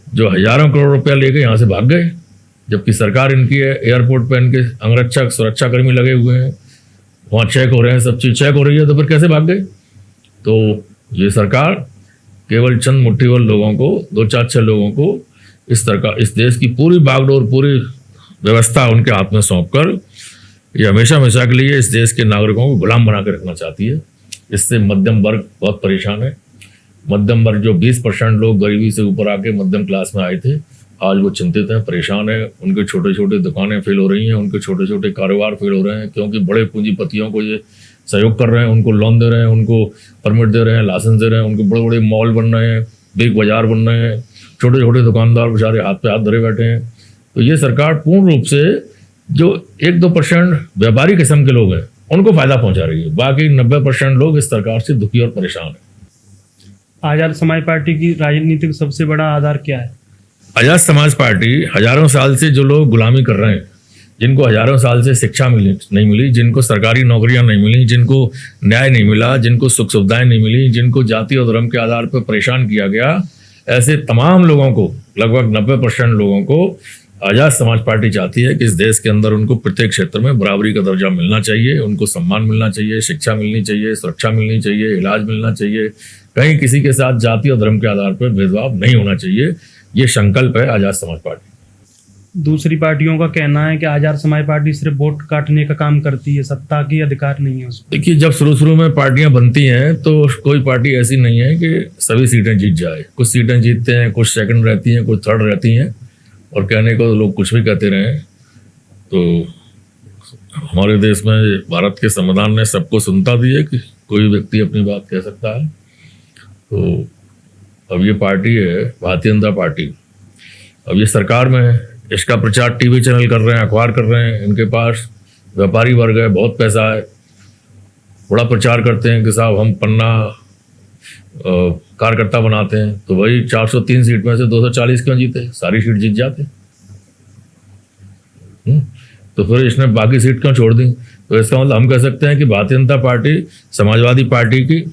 जो हजारों करोड़ रुपया लेके यहाँ से भाग गए, जबकि सरकार इनकी है। एयरपोर्ट पर इनके अंगरक्षक सुरक्षाकर्मी लगे हुए हैं, वहाँ चेक हो रहे हैं, सब चीज़ चेक हो रही है, तो फिर कैसे भाग गए? तो ये सरकार केवल चंद मुट्ठीभर लोगों को, 2-4-6 लोगों को इस देश की पूरी बागडोर, पूरी व्यवस्था उनके हाथ में सौंप कर ये हमेशा हमेशा के लिए इस देश के नागरिकों को गुलाम बना कर रखना चाहती है। इससे मध्यम वर्ग बहुत परेशान है। मध्यम वर्ग जो 20% लोग गरीबी से ऊपर आके मध्यम क्लास में आए थे, आज वो चिंतित हैं, परेशान है। उनके छोटे छोटे दुकानें फेल हो रही हैं, उनके छोटे छोटे कारोबार फेल हो रहे हैं, क्योंकि बड़े पूंजीपतियों को ये सहयोग कर रहे हैं, उनको लोन दे रहे हैं, उनको परमिट दे रहे हैं, लाइसेंस दे रहे हैं, उनके बड़े बड़े मॉल बन रहे हैं, बिग बाजार बन रहे हैं, छोटे छोटे दुकानदार बेचारे हाथ पे हाथ धरे बैठे हैं। तो ये सरकार पूर्ण रूप से जो 1-2% व्यापारी किस्म के लोग हैं उनको फायदा पहुंचा रही है, बाकी 90% लोग इस सरकार से दुखी और परेशान हैं। आजाद समाज पार्टी की राजनीति का सबसे बड़ा आधार क्या है? आजाद समाज पार्टी हजारों साल से जो लोग गुलामी कर रहे हैं, जिनको हजारों साल से शिक्षा नहीं मिली, जिनको सरकारी नौकरियां नहीं मिली, जिनको न्याय नहीं मिला, जिनको सुख सुविधाएं नहीं मिली, जिनको जाति और धर्म के आधार पर परेशान किया गया, ऐसे तमाम लोगों को, लगभग 90% लोगों को आजाद समाज पार्टी चाहती है कि इस देश के अंदर उनको प्रत्येक क्षेत्र में बराबरी का दर्जा मिलना चाहिए, उनको सम्मान मिलना चाहिए, शिक्षा मिलनी चाहिए, सुरक्षा मिलनी चाहिए, इलाज मिलना चाहिए, कहीं किसी के साथ जाति और धर्म के आधार पर भेदभाव नहीं होना चाहिए। ये संकल्प है आजाद समाज पार्टी। दूसरी पार्टियों का कहना है कि आजाद समाज पार्टी सिर्फ वोट काटने का काम करती है, सत्ता की अधिकार नहीं है उसमें। देखिए, जब शुरू में पार्टियां बनती हैं तो कोई पार्टी ऐसी नहीं है कि सभी सीटें जीत जाए। कुछ सीटें जीतते हैं, कुछ सेकंड रहती हैं, कुछ थर्ड रहती हैं, और कहने को लोग कुछ भी कहते रहे। तो हमारे देश में भारत के संविधान ने सबको सुनता दी है कि कोई व्यक्ति अपनी बात कह सकता है। तो अब ये पार्टी है भारतीय जनता पार्टी, अब ये सरकार में है, इसका प्रचार टीवी चैनल कर रहे हैं, अखबार कर रहे हैं, इनके पास व्यापारी वर्ग है, बहुत पैसा है, बड़ा प्रचार करते हैं कि साहब हम पन्ना कार्यकर्ता बनाते हैं। तो वही 403 सीट में से 240 क्यों जीते? सारी सीट जीत जाते। तो फिर इसने बाकी सीट क्यों छोड़ दी? तो इसका मतलब हम कह सकते हैं कि भारतीय जनता पार्टी समाजवादी पार्टी की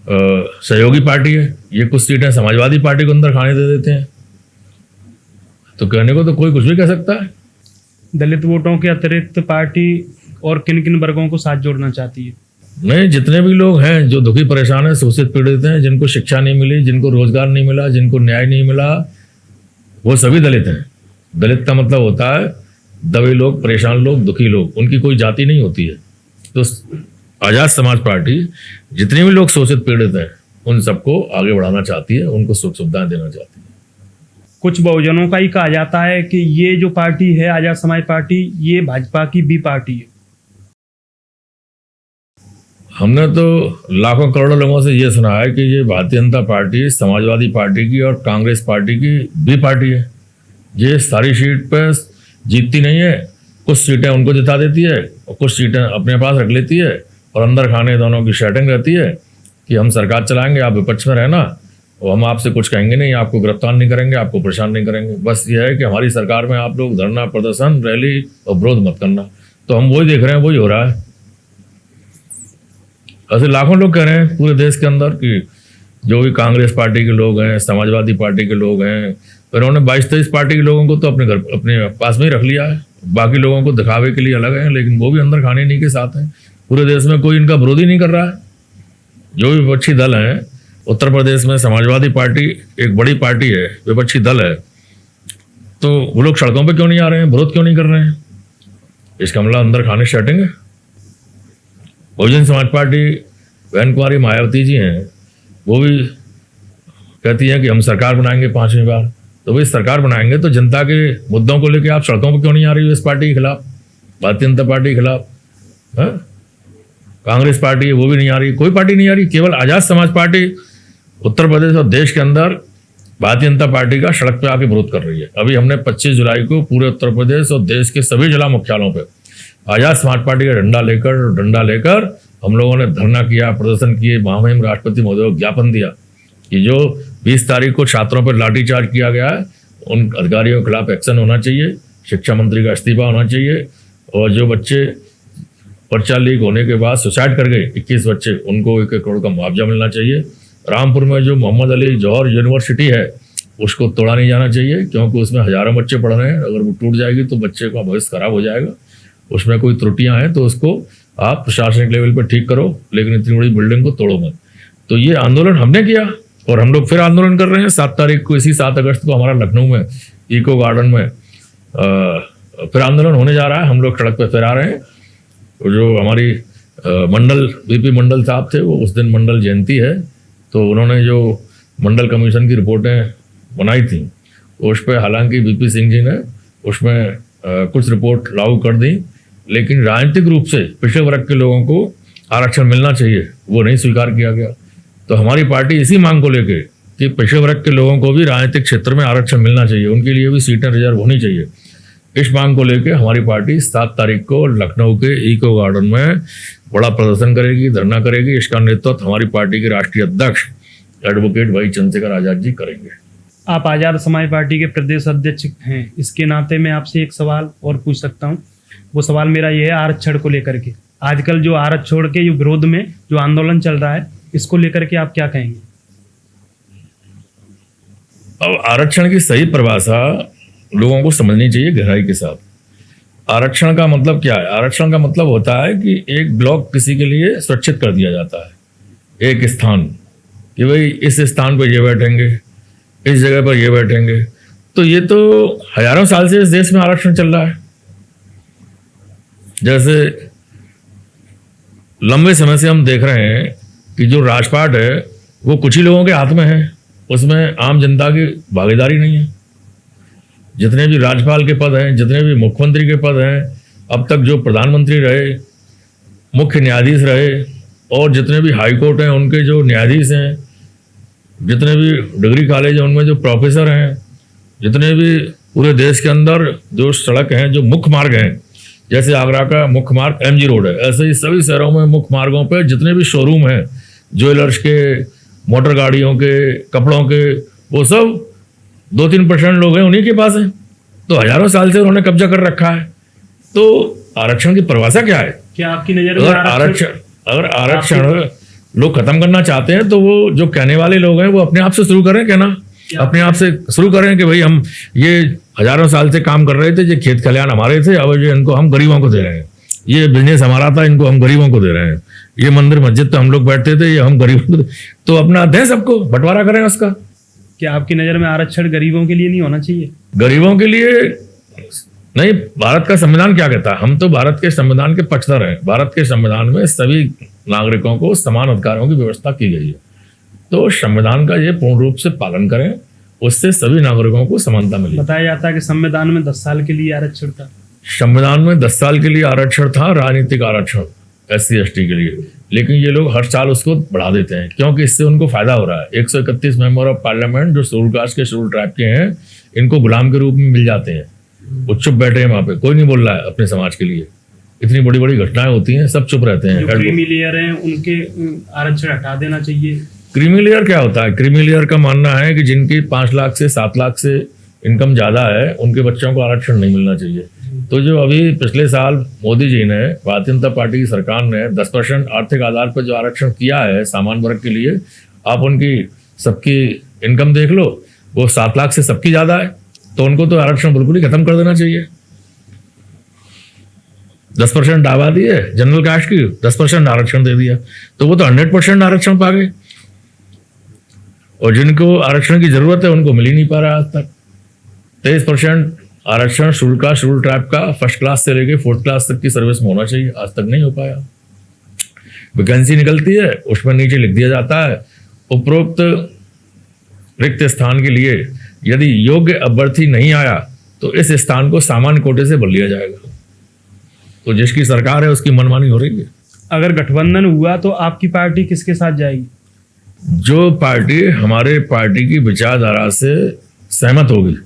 सहयोगी पार्टी है। ये कुछ सीटें समाजवादी पार्टी को अंदर खाने दे देते हैं। तो कहने को तो कोई कुछ भी कह सकता है। दलित वोटों के अतिरिक्त पार्टी और किन किन वर्गों को साथ जोड़ना चाहती है? नहीं, जितने भी लोग हैं जो दुखी परेशान हैं, शोषित पीड़ित हैं, जिनको शिक्षा नहीं मिली, जिनको रोजगार नहीं मिला, जिनको न्याय नहीं मिला, वो सभी दलित हैं। दलित का मतलब होता है दबे लोग, परेशान लोग, दुखी लोग, उनकी कोई जाति नहीं होती है। तो आजाद समाज पार्टी जितने भी लोग शोषित पीड़ित हैं उन सबको आगे बढ़ाना चाहती है, उनको सुख सुविधाएं देना चाहती है। कुछ बहुजनों का ही कहा जाता है कि ये जो पार्टी है आजाद समाज पार्टी, ये भाजपा की बी पार्टी है। हमने तो लाखों करोड़ों लोगों से ये सुना है कि ये भारतीय जनता पार्टी समाजवादी पार्टी की और कांग्रेस पार्टी की बी पार्टी है। ये सारी सीट पर जीतती नहीं है, कुछ सीटें उनको जिता देती है और कुछ सीटें अपने पास रख लेती है, और अंदर खाने दोनों की सेटिंग रहती है कि हम सरकार चलाएंगे, आप विपक्ष में रहना, और हम आपसे कुछ कहेंगे नहीं, आपको गिरफ्तार नहीं करेंगे, आपको परेशान नहीं करेंगे। बस ये है कि हमारी सरकार में आप लोग धरना, प्रदर्शन, रैली और विरोध मत करना। तो हम वही देख रहे हैं, वही हो रहा है। ऐसे लाखों लोग कह रहे हैं पूरे देश के अंदर कि जो भी कांग्रेस पार्टी के लोग हैं, समाजवादी पार्टी के लोग हैं, इन्होंने 22-23 पार्टी के लोगों को तो अपने घर अपने पास में ही रख लिया है, बाकी लोगों को दिखावे के लिए अलग है, लेकिन वो भी अंदर खाने नहीं के साथ हैं। पूरे देश में कोई इनका विरोधी नहीं कर रहा है। जो भी विपक्षी दल हैं, उत्तर प्रदेश में समाजवादी पार्टी एक बड़ी पार्टी है, विपक्षी दल है, तो वो लोग सड़कों पे क्यों नहीं आ रहे हैं, विरोध क्यों नहीं कर रहे हैं? इसका मतलब अंदर खाने सेटिंग है। बहुजन समाज पार्टी बहन कुमारी मायावती जी हैं, वो भी कहती हैं कि हम सरकार बनाएंगे 5वीं बार। तो भाई सरकार बनाएंगे तो जनता के मुद्दों को लेकर आप सड़कों पर क्यों नहीं आ रही हो? इस पार्टी के खिलाफ, भारतीय जनता पार्टी के खिलाफ, है? कांग्रेस पार्टी है वो भी नहीं आ रही, कोई पार्टी नहीं आ रही। केवल आजाद समाज पार्टी उत्तर प्रदेश और देश के अंदर भारतीय जनता पार्टी का सड़क पे आके विरोध कर रही है। अभी हमने 25 जुलाई को पूरे उत्तर प्रदेश और देश के सभी जिला मुख्यालयों पे आजाद समाज पार्टी का डंडा लेकर हम लोगों ने धरना किया, प्रदर्शन किए, महामहिम राष्ट्रपति महोदय को ज्ञापन दिया कि जो 20 तारीख को छात्रों पर लाठीचार्ज किया गया है उन अधिकारियों के खिलाफ एक्शन होना चाहिए, शिक्षा मंत्री का इस्तीफा होना चाहिए, और जो बच्चे पर्चा लीक होने के बाद सुसाइड कर गए 21 बच्चे, उनको 1 करोड़ का मुआवजा मिलना चाहिए। रामपुर में जो मोहम्मद अली जौहर यूनिवर्सिटी है उसको तोड़ा नहीं जाना चाहिए, क्योंकि उसमें हजारों बच्चे पढ़ रहे हैं। अगर वो टूट जाएगी तो बच्चे का भविष्य खराब हो जाएगा। उसमें कोई त्रुटियां हैं तो उसको आप प्रशासनिक लेवल पर ठीक करो, लेकिन इतनी बड़ी बिल्डिंग को तोड़ो मत। तो ये आंदोलन हमने किया और हम लोग फिर आंदोलन कर रहे हैं। 7 तारीख को, इसी 7 अगस्त को हमारा लखनऊ में इको गार्डन में फिर आंदोलन होने जा रहा है। हम लोग सड़क पर फिर आ रहे हैं। जो हमारी मंडल वीपी मंडल साहब थे, वो उस दिन मंडल जयंती है, तो उन्होंने जो मंडल कमीशन की रिपोर्टें बनाई थी उस पर हालांकि वीपी सिंह जी ने उसमें कुछ रिपोर्ट लागू कर दी, लेकिन राजनीतिक रूप से पिछड़े वर्ग के लोगों को आरक्षण मिलना चाहिए वो नहीं स्वीकार किया गया। तो हमारी पार्टी इसी मांग को लेके कि पिछड़े वर्ग के लोगों को भी राजनीतिक क्षेत्र में आरक्षण मिलना चाहिए, उनके लिए भी सीटें रिजर्व होनी चाहिए, इस मांग को लेके हमारी पार्टी 7 तारीख को लखनऊ के इको गार्डन में बड़ा प्रदर्शन करेगी, धरना करेगी। इसका नेतृत्व हमारी पार्टी के राष्ट्रीय अध्यक्ष एडवोकेट भाई चंद्रशेखर आजाद जी करेंगे। आप आजाद समाज पार्टी के प्रदेश अध्यक्ष हैं, इसके नाते मैं आपसे एक सवाल और पूछ सकता हूं। वो सवाल मेरा ये है आरक्षण को लेकर के। आजकल जो आरक्षण के विरोध में जो आंदोलन चल रहा है, इसको लेकर के आप क्या कहेंगे? अब आरक्षण की सही परिभाषा लोगों को समझनी चाहिए गहराई के साथ। आरक्षण का मतलब क्या है? आरक्षण का मतलब होता है कि एक ब्लॉक किसी के लिए सुरक्षित कर दिया जाता है, एक स्थान, कि भाई इस स्थान पर ये बैठेंगे, इस जगह पर ये बैठेंगे। तो ये तो हजारों साल से इस देश में आरक्षण चल रहा है। जैसे लंबे समय से हम देख रहे हैं कि जो राजपाट है वो कुछ ही लोगों के हाथ में है, उसमें आम जनता की भागीदारी नहीं है। जितने भी राज्यपाल के पद हैं, जितने भी मुख्यमंत्री के पद हैं, अब तक जो प्रधानमंत्री रहे, मुख्य न्यायाधीश रहे, और जितने भी हाई कोर्ट हैं उनके जो न्यायाधीश हैं, जितने भी डिग्री कॉलेज हैं उनमें जो प्रोफेसर हैं, जितने भी पूरे देश के अंदर जो सड़क हैं, जो मुख्य मार्ग हैं, जैसे आगरा का मुख्य मार्ग MG रोड है, ऐसे ही सभी शहरों में मुख्य मार्गों पर जितने भी शोरूम हैं ज्वेलर्स के, मोटर गाड़ियों के, कपड़ों के, वो सब 2-3% लोग हैं उन्हीं के पास हैं। तो हजारों साल से उन्होंने कब्जा कर रखा है। तो आरक्षण की परिभाषा क्या है? क्या आपकी नजर में अगर आरक्षण लोग खत्म करना चाहते हैं तो वो जो कहने वाले लोग हैं वो अपने आप से शुरू करें, कहना अपने आप से शुरू करें कि भाई हम ये हजारों साल से काम कर रहे थे, ये खेत खलिहान हमारे थे, अब ये इनको हम गरीबों को दे रहे हैं, ये बिजनेस हमारा था, इनको हम गरीबों को दे रहे हैं, ये मंदिर मस्जिद पे हम लोग बैठते थे, ये हम गरीबों को, तो अपना दें, सबको बंटवारा करें उसका। क्या आपकी नज़र में आरक्षण गरीबों के लिए नहीं होना चाहिए? गरीबों के लिए नहीं। भारत का संविधान क्या कहता है? हम तो भारत के संविधान के पक्षधर हैं। भारत के संविधान में सभी नागरिकों को समान अधिकारों की व्यवस्था की गई है। तो संविधान का ये पूर्ण रूप से पालन करें, उससे सभी नागरिकों को समानता मिली। बताया जाता है कि संविधान में 10 साल के लिए आरक्षण था। संविधान में 10 साल के लिए आरक्षण था, राजनीतिक आरक्षण SC/ST के लिए, लेकिन ये लोग हर साल उसको बढ़ा देते हैं क्योंकि इससे उनको फायदा हो रहा है। 131 मेंबर ऑफ पार्लियामेंट जो शेड्यूल कास्ट के, शेड्यूल ट्राइब के हैं, इनको गुलाम के रूप में मिल जाते हैं। वो चुप बैठे हैं वहां पे, कोई नहीं बोल रहा है अपने समाज के लिए। इतनी बड़ी बड़ी घटनाएं होती हैं, सब चुप रहते हैं। क्रीमी लेयर हैं उनके आरक्षण हटा देना चाहिए। क्रीमी लेयर क्या होता है? क्रीमी लेयर का मानना है कि जिनकी 5 लाख से 7 लाख से इनकम ज्यादा है, उनके बच्चों को आरक्षण नहीं मिलना चाहिए। तो जो अभी पिछले साल मोदी जी ने, भारतीय जनता पार्टी की सरकार ने 10% आर्थिक आधार पर जो आरक्षण किया है सामान्य वर्ग के लिए, आप उनकी सबकी इनकम देख लो, वो 7 लाख से सबकी ज्यादा है, तो उनको तो आरक्षण बिल्कुल ही खत्म कर देना चाहिए। 10% आबादी है जनरल कास्ट की, 10% आरक्षण दे दिया तो वो तो 100% आरक्षण पा गए, और जिनको आरक्षण की जरूरत है उनको मिल ही नहीं पा रहा आज तक। 23% आरक्षण शेड्यूल ट्राइब का फर्स्ट क्लास से लेके 4th क्लास तक की सर्विस में होना चाहिए, आज तक नहीं हो पाया। वैकेंसी निकलती है, उसमें नीचे लिख दिया जाता है उपरोक्त रिक्त स्थान के लिए यदि योग्य अभ्यर्थी नहीं आया तो इस स्थान को सामान्य कोटे से भर लिया जाएगा। तो जिसकी सरकार है उसकी मनमानी हो रही है। अगर गठबंधन हुआ तो आपकी पार्टी किसके साथ जाएगी? जो पार्टी हमारे पार्टी की विचारधारा से सहमत होगी,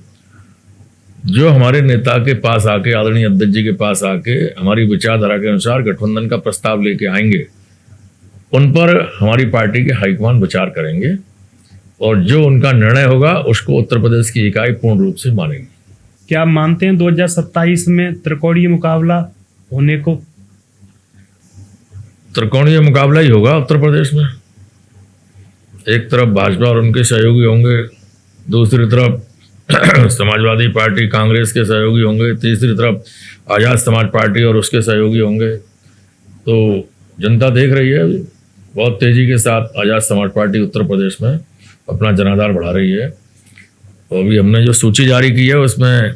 जो हमारे नेता के पास आके, आदरणीय अध्यक्ष जी के पास आके हमारी विचारधारा के अनुसार गठबंधन का प्रस्ताव लेके आएंगे, उन पर हमारी पार्टी के हाईकमान विचार करेंगे और जो उनका निर्णय होगा उसको उत्तर प्रदेश की इकाई पूर्ण रूप से मानेगी। क्या आप मानते हैं 2027 में त्रिकोणीय मुकाबला होने को? त्रिकोणीय मुकाबला ही होगा उत्तर प्रदेश में। एक तरफ भाजपा और उनके सहयोगी होंगे, दूसरी तरफ समाजवादी पार्टी कांग्रेस के सहयोगी होंगे, तीसरी तरफ आज़ाद समाज पार्टी और उसके सहयोगी होंगे। तो जनता देख रही है अभी बहुत तेजी के साथ आज़ाद समाज पार्टी उत्तर प्रदेश में अपना जनाधार बढ़ा रही है। और अभी हमने जो सूची जारी की है उसमें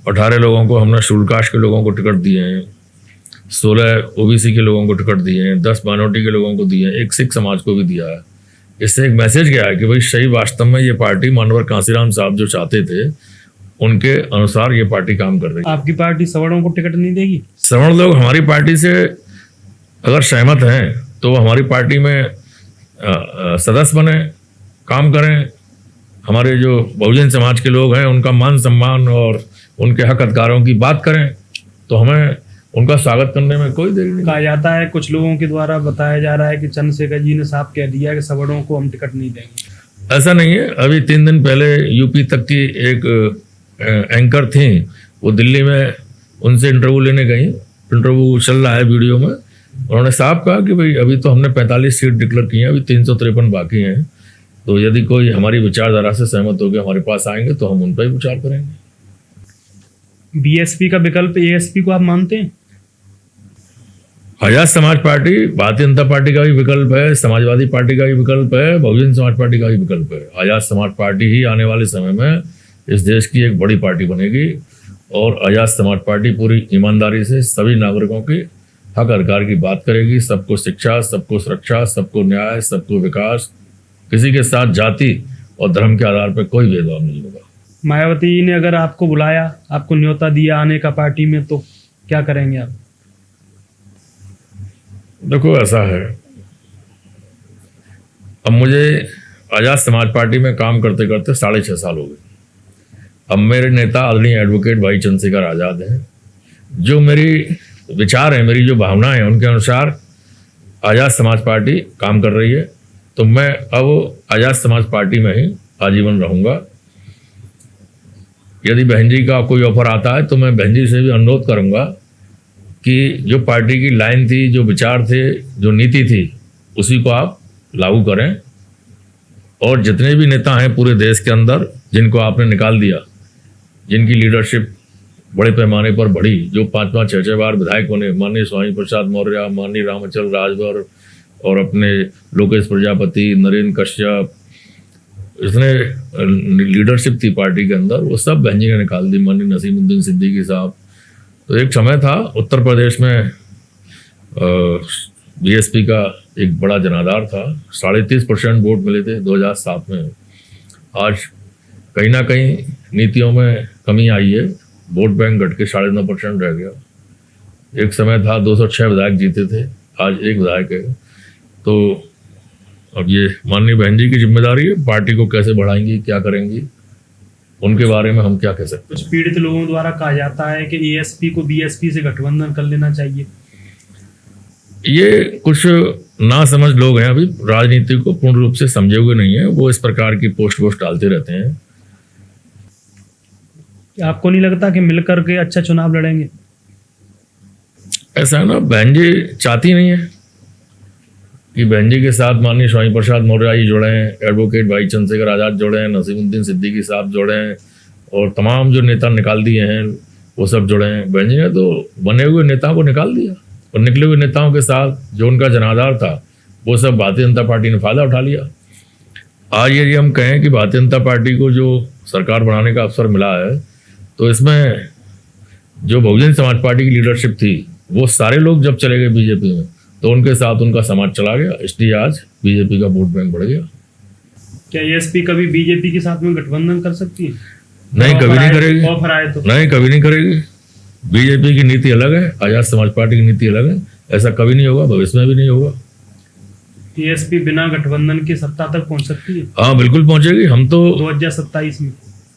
18 लोगों को हमने शेड्यूल कास्ट के लोगों को टिकट दिए हैं, 16 ओबीसी के लोगों को टिकट दिए हैं, 10 माइनॉरिटी के लोगों को दिए हैं, एक सिख समाज को भी दिया है। इससे एक मैसेज गया है कि भाई सही वास्तव में ये पार्टी मानवर कांसीराम साहब जो चाहते थे उनके अनुसार ये पार्टी काम कर रही है। आपकी पार्टी सवर्णों को टिकट नहीं देगी? सवर्ण लोग हमारी पार्टी से अगर सहमत हैं तो हमारी पार्टी में सदस्य बने, काम करें। हमारे जो बहुजन समाज के लोग हैं उनका मान सम्मान और उनके हक अधिकारों की बात करें, तो हमें उनका स्वागत करने में कोई देरी नहीं। कहा जाता है, कुछ लोगों के द्वारा बताया जा रहा है कि चंद्रशेखर जी ने साफ कह दिया कि सवर्णों को हम टिकट नहीं देंगे। ऐसा नहीं है। अभी 3 दिन पहले यूपी तक की एक एंकर थी, वो दिल्ली में उनसे इंटरव्यू लेने गई, इंटरव्यू चल रहा है वीडियो में, उन्होंने साफ कहा कि भाई अभी तो हमने 45 सीट डिक्लेयर की हैं, अभी 353 बाकी हैं, तो यदि कोई हमारी विचारधारा से सहमत होकर हमारे पास आएंगे तो हम उन पर ही विचार करेंगे। बीएसपी का विकल्प एएसपी को आप मानते हैं? आजाद समाज पार्टी भारतीय जनता पार्टी का भी विकल्प है, समाजवादी पार्टी का भी विकल्प है, बहुजन समाज पार्टी का भी विकल्प है। आजाद समाज पार्टी ही आने वाले समय में इस देश की एक बड़ी पार्टी बनेगी और आजाद समाज पार्टी पूरी ईमानदारी से सभी नागरिकों की हक अधिकार की बात करेगी। सबको शिक्षा, सबको सुरक्षा, सबको न्याय, सबको विकास, किसी के साथ जाति और धर्म के आधार पर कोई भेदभाव नहीं होगा। मायावती ने अगर आपको बुलाया, आपको न्योता दिया आने का पार्टी में, तो क्या करेंगे आप? देखो ऐसा है, अब मुझे आजाद समाज पार्टी में काम करते करते 6.5 साल हो गए। अब मेरे नेता आदरणीय एडवोकेट भाई चंद्रशेखर आज़ाद हैं। जो मेरी विचार है, मेरी जो भावनाएं हैं, उनके अनुसार आजाद समाज पार्टी काम कर रही है, तो मैं अब आजाद समाज पार्टी में ही आजीवन रहूंगा। यदि बहन जी का कोई ऑफर आता है तो मैं बहन जी से भी अनुरोध करूंगा कि जो पार्टी की लाइन थी, जो विचार थे, जो नीति थी, उसी को आप लागू करें। और जितने भी नेता हैं पूरे देश के अंदर जिनको आपने निकाल दिया, जिनकी लीडरशिप बड़े पैमाने पर बढ़ी, जो 5-5, 6-6 बार विधायक बने, माननीय स्वामी प्रसाद मौर्य, माननीय रामचंद्र राजभर और अपने लोकेश प्रजापति, नरेंद्र कश्यप, इसने लीडरशिप थी पार्टी के अंदर, वो सब बहन जी ने निकाल दी, माननीय नसीमुद्दीन सिद्दीकी साहब। तो एक समय था उत्तर प्रदेश में बीएसपी का एक बड़ा जनाधार था, 33% वोट मिले थे 2007 में। आज कहीं ना कहीं नीतियों में कमी आई है, वोट बैंक घट के 9.5% रह गया। एक समय था 206 विधायक जीते थे, आज 1 विधायक है। तो अब ये माननीय बहन जी की जिम्मेदारी है, पार्टी को कैसे बढ़ाएंगी, क्या करेंगी, उनके बारे में हम क्या कह सकते हैं। कुछ पीड़ित लोगों द्वारा कहा जाता है कि एएसपी को बीएसपी से गठबंधन कर लेना चाहिए। ये कुछ ना समझ लोग हैं, अभी राजनीति को पूर्ण रूप से समझे हुए नहीं है, वो इस प्रकार की पोस्ट डालते रहते हैं। आपको नहीं लगता कि मिलकर के अच्छा चुनाव लड़ेंगे? ऐसा है ना, बहन जी चाहती नहीं है, कि बहन जी के साथ माननीय स्वामी प्रसाद मौर्य जी जुड़े हैं, एडवोकेट भाई चंद्रशेखर आज़ाद जुड़े हैं, नसीमुद्दीन सिद्दीकी साहब जुड़े हैं और तमाम जो नेता निकाल दिए हैं वो सब जुड़े हैं। बहन जी ने तो बने हुए नेताओं को निकाल दिया और निकले हुए नेताओं के साथ जो उनका जनाधार था वो सब भारतीय जनता पार्टी ने फ़ायदा उठा लिया। आज यदि हम कहें कि भारतीय जनता पार्टी को जो सरकार बनाने का अवसर मिला है तो इसमें जो बहुजन समाज पार्टी की लीडरशिप थी वो सारे लोग जब चले गए बीजेपी में तो उनके साथ उनका समाज चला गया, इसलिए आज बीजेपी का वोट बैंक बढ़ गया। क्या एएसपी कभी बीजेपी के साथ में गठबंधन कर सकती है? नहीं, कभी नहीं करेगी। ऑफर आए तो नहीं, कभी नहीं करेगी। बीजेपी की नीति अलग है, आजाद समाज पार्टी की नीति अलग है। ऐसा कभी नहीं होगा, भविष्य में भी नहीं होगा। एएसपी बिना गठबंधन के सत्ता तक पहुंच सकती है? हाँ, बिल्कुल पहुंचेगी। हम तो 2027 में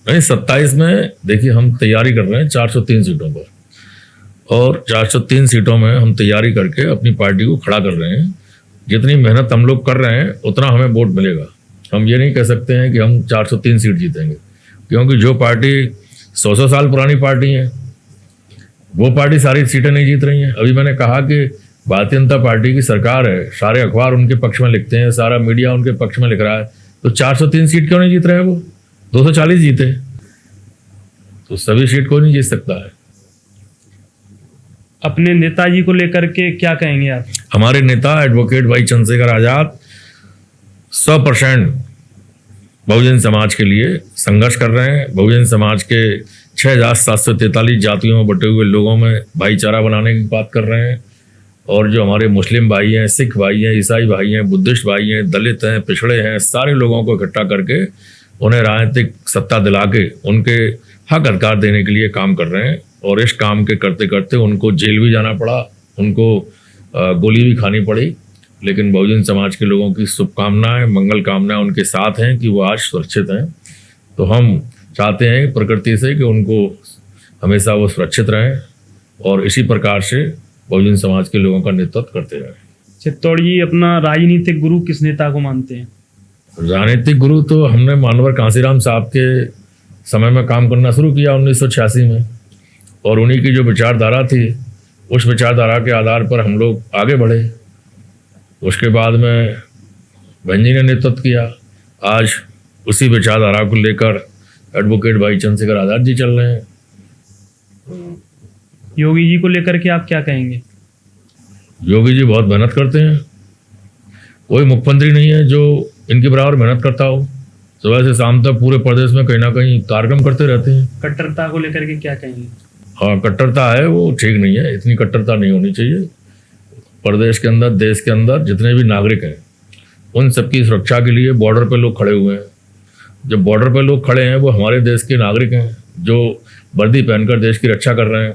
नहीं, 27 में देखिए हम तैयारी कर रहे हैं 403 सीटों पर और 403 सीटों में हम तैयारी करके अपनी पार्टी को खड़ा कर रहे हैं। जितनी मेहनत हम लोग कर रहे हैं उतना हमें वोट मिलेगा। हम ये नहीं कह सकते हैं कि हम 403 सीट जीतेंगे, क्योंकि जो पार्टी 100 साल पुरानी पार्टी है वो पार्टी सारी सीटें नहीं जीत रही हैं। अभी मैंने कहा कि भारतीय जनता पार्टी की सरकार है, सारे अखबार उनके पक्ष में लिखते हैं, सारा मीडिया उनके पक्ष में लिख रहा है, तो 403 सीट क्यों नहीं जीत रहे हैं? वो 240 जीते, तो सभी सीट कोई नहीं जीत सकता है। अपने नेताजी को लेकर के क्या कहेंगे आप? हमारे नेता एडवोकेट भाई चंद्रशेखर आज़ाद 100% बहुजन समाज के लिए संघर्ष कर रहे हैं। बहुजन समाज के 6,743 जातियों में बटे हुए लोगों में भाईचारा बनाने की बात कर रहे हैं और जो हमारे मुस्लिम भाई हैं, सिख भाई हैं, ईसाई भाई हैं, बुद्धिस्ट भाई हैं, दलित हैं, पिछड़े हैं, सारे लोगों को इकट्ठा करके उन्हें राजनीतिक सत्ता दिला के उनके हक अधिकार देने के लिए काम कर रहे हैं। और इस काम के करते करते उनको जेल भी जाना पड़ा, उनको गोली भी खानी पड़ी, लेकिन बहुजन समाज के लोगों की शुभकामनाएं, मंगल कामनाएं उनके साथ हैं कि वो आज सुरक्षित हैं। तो हम चाहते हैं प्रकृति से कि उनको हमेशा वो सुरक्षित रहें और इसी प्रकार से बहुजन समाज के लोगों का नेतृत्व करते रहें। चित्तौड़ जी, अपना राजनीतिक गुरु किस नेता को मानते हैं? राजनीतिक गुरु तो हमने मानवर कांसीराम साहब के समय में काम करना शुरू किया 1986 में, और उन्हीं की जो विचारधारा थी उस विचारधारा के आधार पर हम लोग आगे बढ़े। उसके बाद में बहन जी ने नेतृत्व किया। आज उसी विचारधारा को लेकर एडवोकेट भाई चंद्रशेखर आज़ाद जी चल रहे हैं। योगी जी को लेकर के आप क्या कहेंगे? योगी जी बहुत मेहनत करते हैं। कोई मुख्यमंत्री नहीं है जो इनके बराबर मेहनत करता हो। सुबह से शाम तक पूरे प्रदेश में कहीं ना कहीं कार्यक्रम करते रहते हैं। कट्टरता को लेकर के क्या कहेंगे? हाँ, कट्टरता है, वो ठीक नहीं है। इतनी कट्टरता नहीं होनी चाहिए। प्रदेश के अंदर, देश के अंदर जितने भी नागरिक हैं उन सबकी सुरक्षा के लिए बॉर्डर पे लोग खड़े हुए हैं। जब बॉर्डर पे लोग खड़े हैं वो हमारे देश के नागरिक हैं जो वर्दी पहनकर देश की रक्षा कर रहे हैं,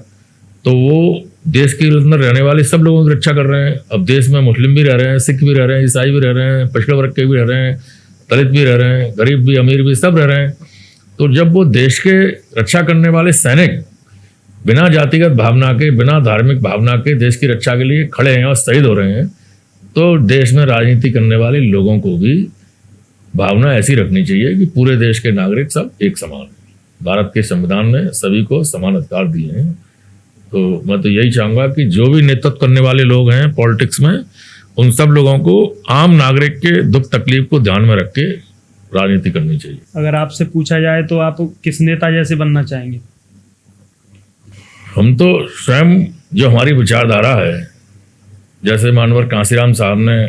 तो वो देश के अंदर रहने वाले सब लोगों की रक्षा कर रहे हैं। अब देश में मुस्लिम भी रह रहे हैं, सिख भी रह रहे हैं, ईसाई भी रह रहे हैं, पिछड़े वर्ग के भी रह रहे हैं, दलित भी रह रहे हैं, गरीब भी, अमीर भी, सब रह रहे हैं। तो जब वो देश के रक्षा करने वाले सैनिक बिना जातिगत भावना के, बिना धार्मिक भावना के देश की रक्षा के लिए खड़े हैं और शहीद हो रहे हैं, तो देश में राजनीति करने वाले लोगों को भी भावना ऐसी रखनी चाहिए कि पूरे देश के नागरिक सब एक समान हैं। भारत के संविधान ने सभी को समान अधिकार दिए हैं। तो मैं तो यही चाहूँगा कि जो भी नेतृत्व करने वाले लोग हैं पॉलिटिक्स में, उन सब लोगों को आम नागरिक के दुख तकलीफ को ध्यान में रख के राजनीति करनी चाहिए। अगर आपसे पूछा जाए तो आप किस नेता जैसे बनना चाहेंगे? हम तो स्वयं जो हमारी विचारधारा है, जैसे मानवर कांसीराम साहब ने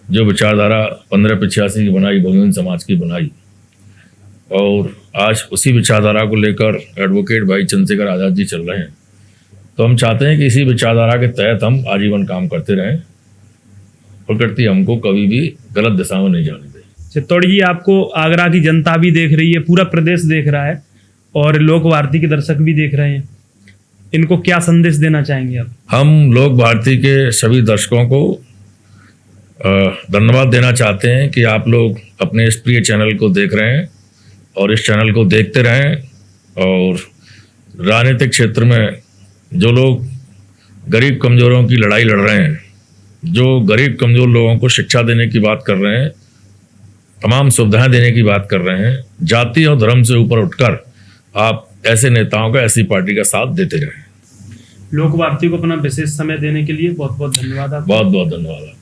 जो विचारधारा 1585 की बनाई, बहुजन समाज की बनाई, और आज उसी विचारधारा को लेकर एडवोकेट भाई चंद्रशेखर आज़ाद जी चल रहे हैं, तो हम चाहते हैं कि इसी विचारधारा के तहत हम आजीवन काम करते रहें। प्रकृति हमको कभी भी गलत दिशा में नहीं जाने दे। चित्तौड़ जी, आपको आगरा की जनता भी देख रही है, पूरा प्रदेश देख रहा है और लोक भारती के दर्शक भी देख रहे हैं, इनको क्या संदेश देना चाहेंगे आप? हम लोक भारती के सभी दर्शकों को धन्यवाद देना चाहते हैं कि आप लोग अपने इस प्रिय चैनल को देख रहे हैं और इस चैनल को देखते रहें। और राजनीतिक क्षेत्र में जो लोग गरीब कमज़ोरों की लड़ाई लड़ रहे हैं, जो गरीब कमज़ोर लोगों को शिक्षा देने की बात कर रहे हैं, तमाम सुविधाएं देने की बात कर रहे हैं, जाति और धर्म से ऊपर उठकर आप ऐसे नेताओं का, ऐसी पार्टी का साथ देते रहें। लोक भारती को अपना विशेष समय देने के लिए बहुत बहुत धन्यवाद। बहुत बहुत धन्यवाद।